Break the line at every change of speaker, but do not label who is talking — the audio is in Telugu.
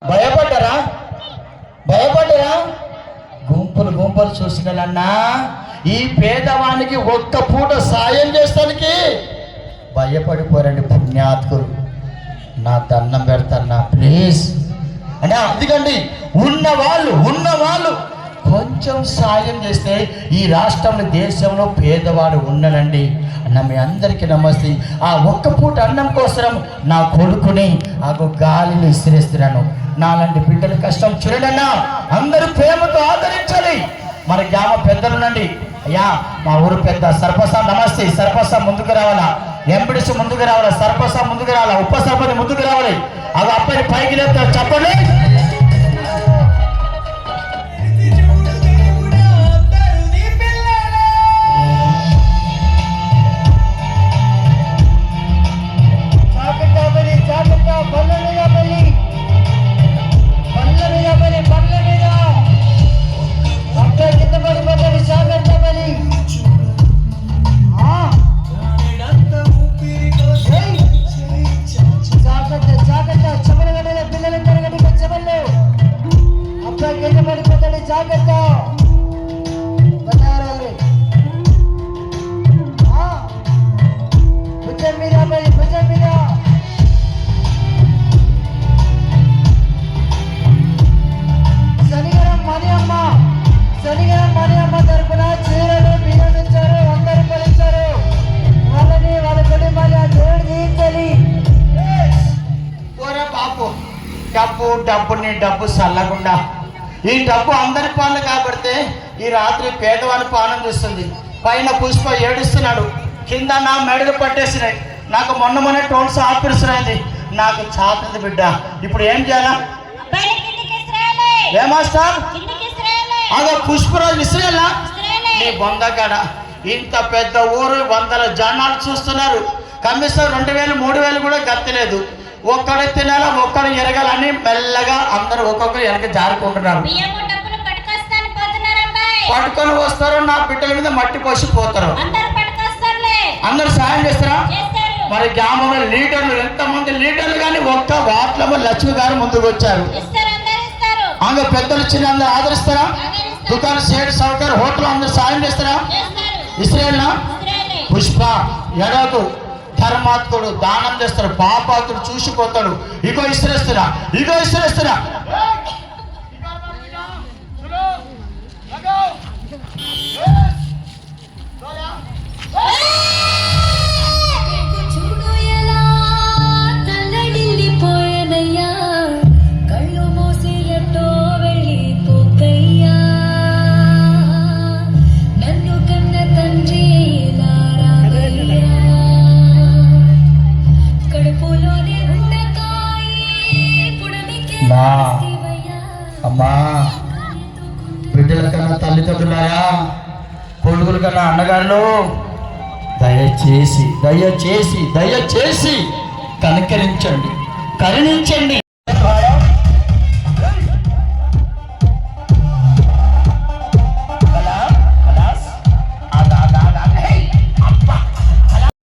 భయపడ్డరా భయపడ్డరా గుంపులు గుంపులు చూసినన్నా ఈ పేదవానికి ఒక్క పూట సాయం చేస్తానికి భయపడిపోరండి పుణ్యాత్కులు. నా దండం పెడతాన్నా ప్లీజ్ అని అందుకండి ఉన్నవాళ్ళు కొంచెం సాయం చేస్తే ఈ రాష్ట్రంలో దేశంలో పేదవాడు ఉండనండి అన్న. మీ అందరికీ నమస్తే. ఆ ఒక్క పూట అన్నం కోసం నా కొడుకుని గాలిని విసిరేస్తున్నాను. నాలాంటి బిడ్డల కష్టం చూడన్నా అందరూ ప్రేమతో ఆదరించాలి. మన గ్రామ పెద్దలునండి. అయ్యా మా ఊరు పెద్ద సర్పస నమస్తే. సర్పస ముందుకు రావాలా, ఎంపీడీసీ ముందుకు రావాలా, సర్పస ముందుకు రావాలా, ఉప సర్పంచ్ ముందుకు రావాలి. అది అబ్బాయి పైకి లేపుతారు చెప్పండి. జాగ్రత్త భుజం మీద భుజం మీద శనిగరం మణి అమ్మ తరపున చీరలు బియ్యం ఇచ్చారు. 100 రూపాయలు ఇచ్చారు. వాళ్ళని వాళ్ళ కుటుంబాన్ని ఆ దేవుడు తీయించాలి. బాపు డబ్బు చల్లకుండా ఈ డబ్బు అందరి పాలన కాబడితే ఈ రాత్రి పేదవాళ్ళ పాలన చూస్తుంది. పైన పుష్ప ఏడుస్తున్నాడు, కింద నా మెడలు పట్టేసినాయి. నాకు మొన్న టోన్స్ ఆపరేషన్ అయింది. నాకు చాతది బిడ్డ. ఇప్పుడు ఏం చేయాలా? ఏ మాస్టర్ అదో పుష్పరాజు ఇస్రాయేలా నీ బొందగాడ. ఇంత పెద్ద ఊరు 100 జనాలు చూస్తున్నారు. కమిషన్ 2000 3000 కూడా గత్తలేదు. ఒక్కడు తినాలా ఒక్కడు ఎరగాలని మెల్లగా అందరూ ఒక్కొక్కరు వెనక జారుకుంటున్నారు. పట్టుకొని వస్తారు, నా బిడ్డల మీద మట్టి పోసి పోతారు. అందరు సాయం చేస్తారా? మరి గ్రామంలో లీడర్లు ఎంతమంది లీడర్లు కానీ ఒక్క వాట్లమ్మ లక్ష్మి గారు ముందుకు వచ్చారు. అందరు పెద్దలు చిన్న అందరు ఆదరిస్తారా? దుకాణం షేడ్ సౌకర్యం హోటల్ అందరు సాయం చేస్తారా? ఇస్రాయేల్ పుష్ప ఎడకు ధర్మాత్ముడు దానం చేస్తాడు, పాపాత్ముడు చూసిపోతాడు. ఇగో ఇస్తున్నా అమ్మా. బిడ్డల కన్నా తల్లిదండ్రులారా, కొడుకుల కన్నా అన్నగారులు, దయచేసి కనికరించండి, కరుణించండి.